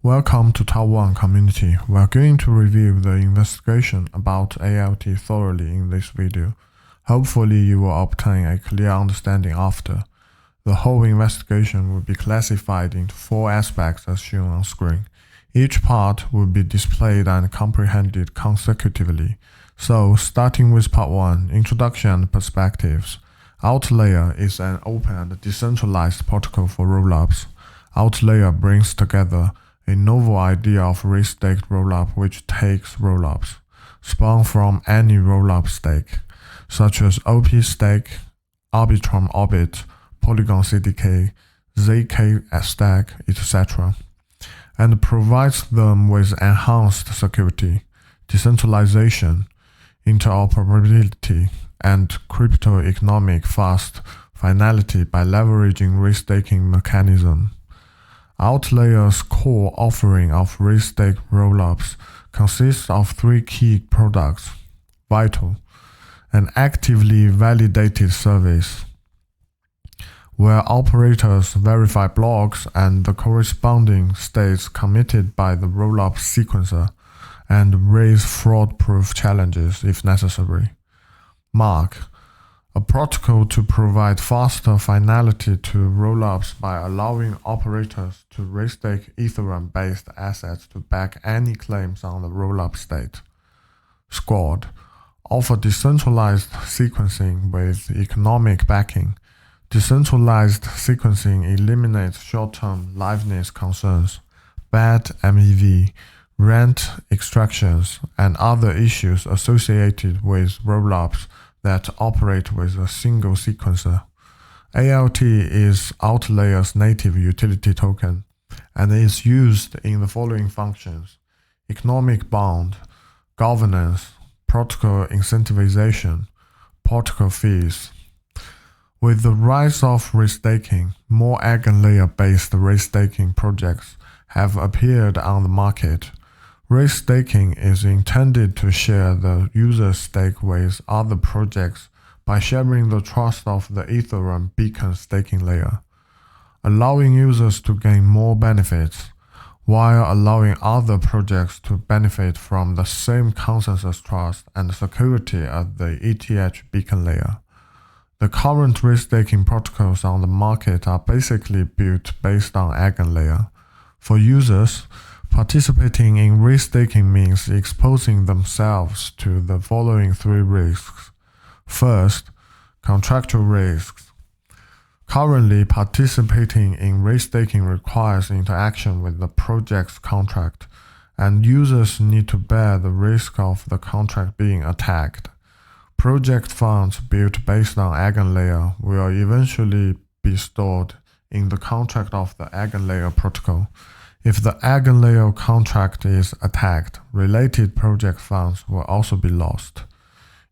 Welcome to Taiwan community. We are going to review the investigation about ALT thoroughly in this video. Hopefully you will obtain a clear understanding after. The whole investigation will be classified into 4 aspects as shown on screen. Each part will be displayed and comprehended consecutively. So, starting with part 1, Introduction and Perspectives. OutLayer is an open and decentralized protocol for rollups. OutLayer brings together a novel idea of race-staked rollup which takes rollups spawned from any rollup stake, such as OP stake, Arbitrum Orbit, Polygon CDK, ZK stack, etc., and provides them with enhanced security, decentralization, interoperability, and crypto-economic fast finality by leveraging race-staking mechanism. OutLayer's core offering of race-stake rollups consists of 3 key products: Vital, an actively validated service, where operators verify blocks and the corresponding states committed by the rollup sequencer and raise fraud-proof challenges if necessary. Mark, a protocol to provide faster finality to rollups by allowing operators to restake Ethereum-based assets to back any claims on the rollup state. Squad, offer decentralized sequencing with economic backing. Decentralized sequencing eliminates short-term liveness concerns, bad MEV, rent extractions, and other issues associated with rollups that operate with a single sequencer. ALT is OutLayer's native utility token and is used in the following functions: economic bond, governance, protocol incentivization, protocol fees. With the rise of restaking, more EigenLayer-based restaking projects have appeared on the market. Restaking is intended to share the user's stake with other projects by sharing the trust of the Ethereum beacon staking layer, allowing users to gain more benefits, while allowing other projects to benefit from the same consensus trust and security as the ETH beacon layer. The current restaking protocols on the market are basically built based on EigenLayer. For users, participating in restaking means exposing themselves to the following 3 risks. First, contractual risks. Currently, participating in restaking requires interaction with the project's contract, and users need to bear the risk of the contract being attacked. Project funds built based on EigenLayer will eventually be stored in the contract of the EigenLayer protocol. If the EigenLayer contract is attacked, related project funds will also be lost.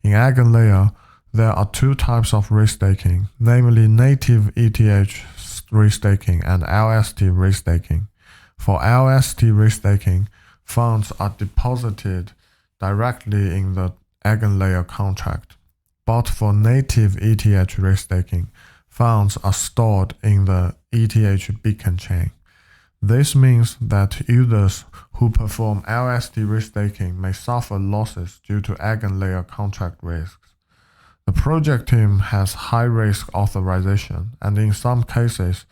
In EigenLayer, there are 2 types of restaking, namely native ETH restaking and LST restaking. For LST restaking, funds are deposited directly in the EigenLayer contract, but for native ETH restaking, funds are stored in the ETH beacon chain. This means that users who perform LST restaking may suffer losses due to EigenLayer contract risks. The project team has high-risk authorization, and in some cases,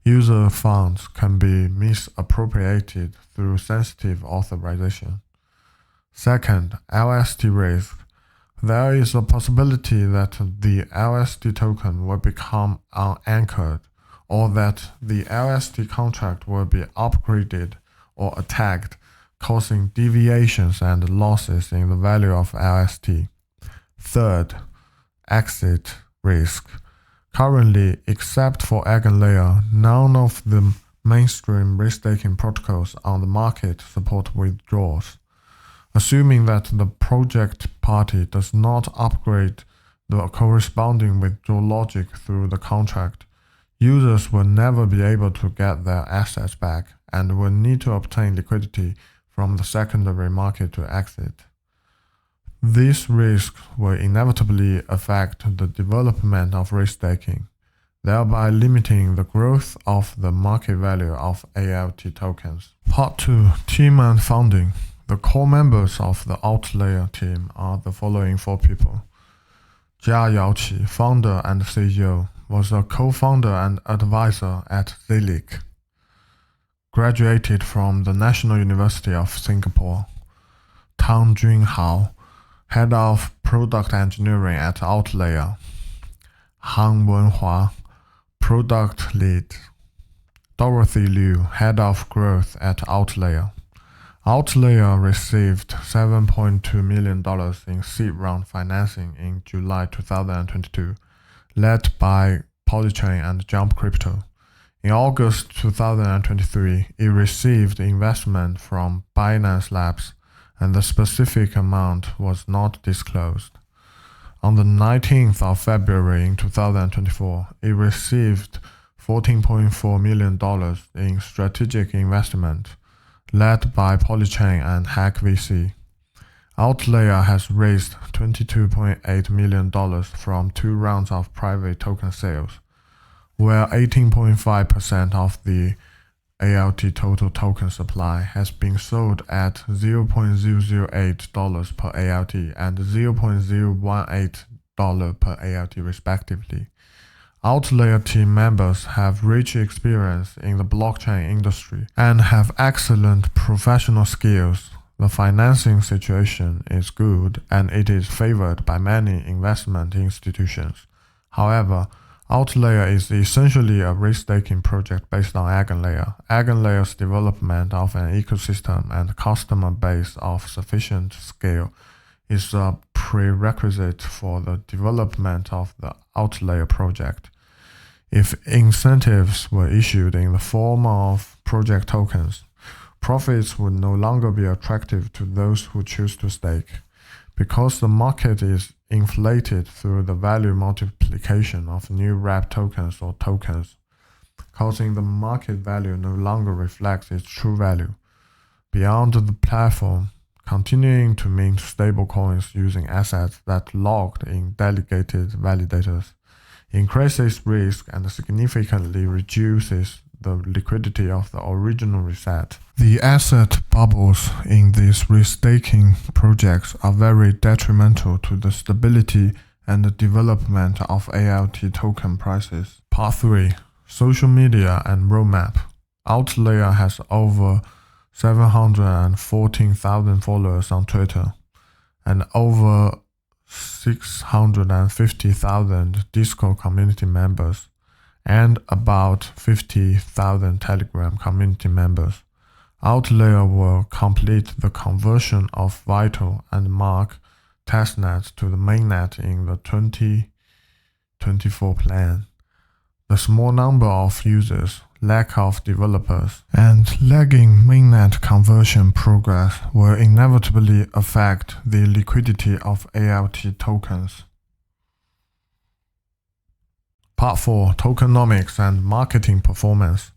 user funds can be misappropriated through sensitive authorization. Second, LST risk. There is a possibility that the LST token will become unanchored, or that the LST contract will be upgraded or attacked, causing deviations and losses in the value of LST. Third, exit risk. Currently, except for EigenLayer, none of the mainstream restaking protocols on the market support withdrawals. Assuming that the project party does not upgrade the corresponding withdrawal logic through the contract, users will never be able to get their assets back and will need to obtain liquidity from the secondary market to exit. These risks will inevitably affect the development of restaking. thereby limiting the growth of the market value of ALT tokens. Part 2. Team and Founding. The core members of the Outlayer team are the following 4 people. Jia Yaoqi, founder and CEO, was a co-founder and advisor at Zilliq. Graduated from the National University of Singapore. Tang Junhao, head of product engineering at Outlayer. Han Wenhua, product lead. Dorothy Liu, head of growth at Outlayer. Outlayer received $7.2 million in seed round financing in July 2022, led by Polychain and Jump Crypto. In August 2023, it received investment from Binance Labs, and the specific amount was not disclosed. On the 19th of February in 2024, it received $14.4 million in strategic investment, led by Polychain and Hack VC. Outlayer has raised $22.8 million from 2 rounds of private token sales, where 18.5% of the ALT total token supply has been sold at $0.008 per ALT and $0.018 per ALT respectively. Outlayer team members have rich experience in the blockchain industry and have excellent professional skills. The financing situation is good and it is favored by many investment institutions. However, Outlayer is essentially a risk-taking project based on EigenLayer. EigenLayer's development of an ecosystem and customer base of sufficient scale is a prerequisite for the development of the Outlayer project. If incentives were issued in the form of project tokens, profits would no longer be attractive to those who choose to stake, because the market is inflated through the value multiplication of new wrapped tokens or tokens, causing the market value no longer reflects its true value. Beyond the platform, continuing to mint stablecoins using assets that logged in delegated validators increases risk and significantly reduces the liquidity of the original reset. The asset bubbles in these risk-taking projects are very detrimental to the stability and the development of ALT token prices. Part 3. Social media and roadmap. Outlayer has over 714,000 followers on Twitter and over 650,000 Discord community members and about 50,000 Telegram community members. Outlayer will complete the conversion of Vital and Mark testnets to the mainnet in the 2024 plan. The small number of users, lack of developers, and lagging mainnet conversion progress will inevitably affect the liquidity of ALT tokens. Part 4. Tokenomics and marketing performance.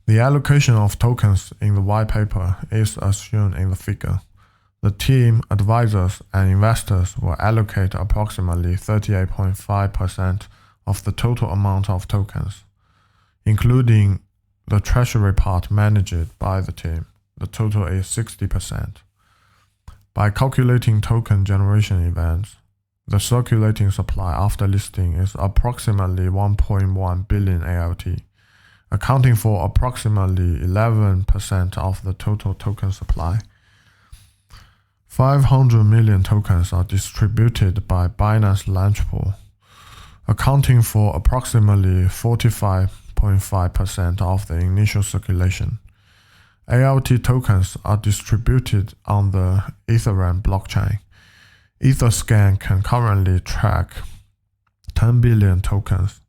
The allocation of tokens in the white paper is as shown in the figure. The team, advisors, and investors will allocate approximately 38.5% of the total amount of tokens, including the treasury part managed by the team. The total is 60%. By calculating token generation events, the circulating supply after listing is approximately 1.1 billion ALT, accounting for approximately 11% of the total token supply. 500 million tokens are distributed by Binance Launchpool, accounting for approximately 45.5% of the initial circulation. ALT tokens are distributed on the Ethereum blockchain. Etherscan can currently track 10 billion tokens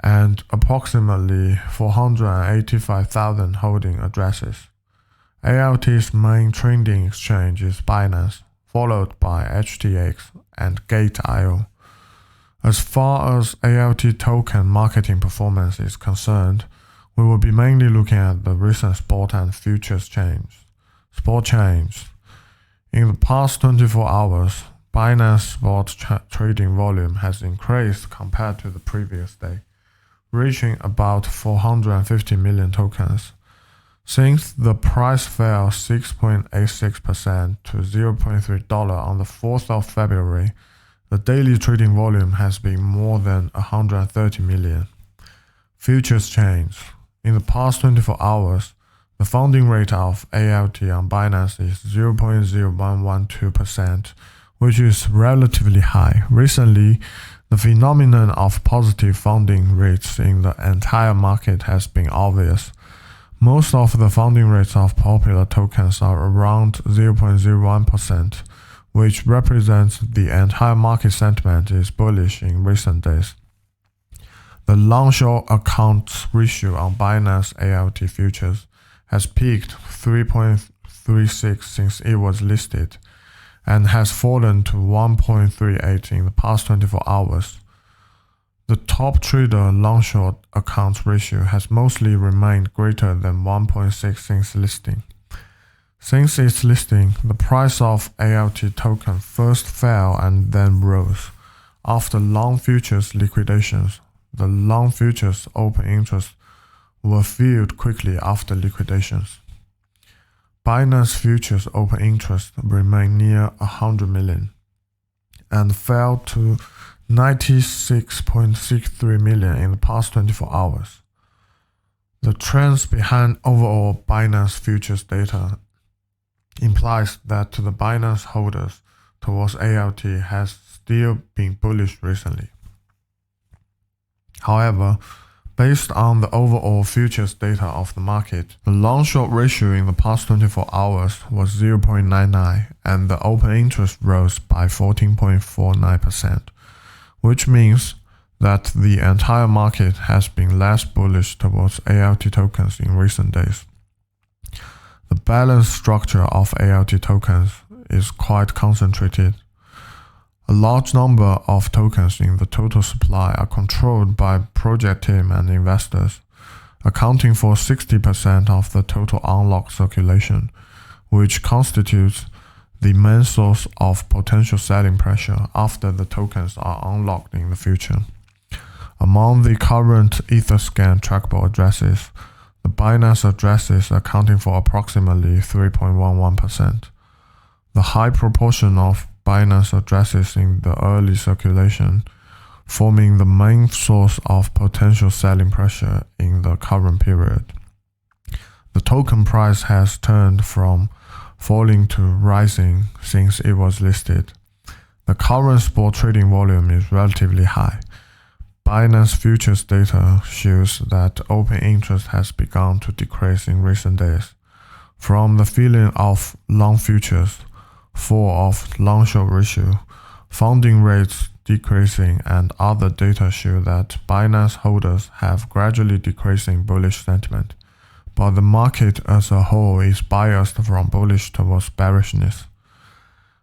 and approximately 485,000 holding addresses. ALT's main trading exchange is Binance, followed by HTX and Gate.io. As far as ALT token marketing performance is concerned, we will be mainly looking at the recent spot and futures change. Spot change. In the past 24 hours, Binance spot trading volume has increased compared to the previous day, reaching about 450 million tokens. Since the price fell 6.86% to $0.3 on the 4th of February, the daily trading volume has been more than 130 million. Futures change. In the past 24 hours, the funding rate of ALT on Binance is 0.0112%, which is relatively high. Recently, the phenomenon of positive funding rates in the entire market has been obvious. Most of the funding rates of popular tokens are around 0.01%, which represents the entire market sentiment is bullish in recent days. The long-short accounts ratio on Binance ALT futures has peaked 3.36 since it was listed and has fallen to 1.38 in the past 24 hours. The top trader long-short accounts ratio has mostly remained greater than 1.6 since listing. Since its listing, the price of ALT token first fell and then rose. After long futures liquidations, the long futures open interest were filled quickly after liquidations. Binance futures open interest remained near 100 million and fell to 96.63 million in the past 24 hours. The trends behind overall Binance futures data implies that the Binance holders towards ALT has still been bullish recently. However, based on the overall futures data of the market, the long-short ratio in the past 24 hours was 0.99 and the open interest rose by 14.49%, which means that the entire market has been less bullish towards ALT tokens in recent days. The balance structure of ALT tokens is quite concentrated. A large number of tokens in the total supply are controlled by project team and investors, accounting for 60% of the total unlocked circulation, which constitutes the main source of potential selling pressure after the tokens are unlocked in the future. Among the current Etherscan trackable addresses, the Binance addresses accounting for approximately 3.11%. The high proportion of Binance addresses in the early circulation, forming the main source of potential selling pressure in the current period. The token price has turned from falling to rising since it was listed. The current spot trading volume is relatively high. Binance futures data shows that open interest has begun to decrease in recent days. From the feeling of long futures, fall of long-short ratio, funding rates decreasing, and other data show that Binance holders have gradually decreasing bullish sentiment, but the market as a whole is biased from bullish towards bearishness.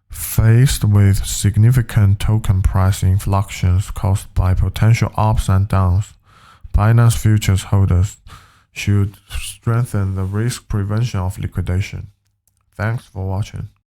Faced with significant token price inflections caused by potential ups and downs, Binance futures holders should strengthen the risk prevention of liquidation. Thanks for watching.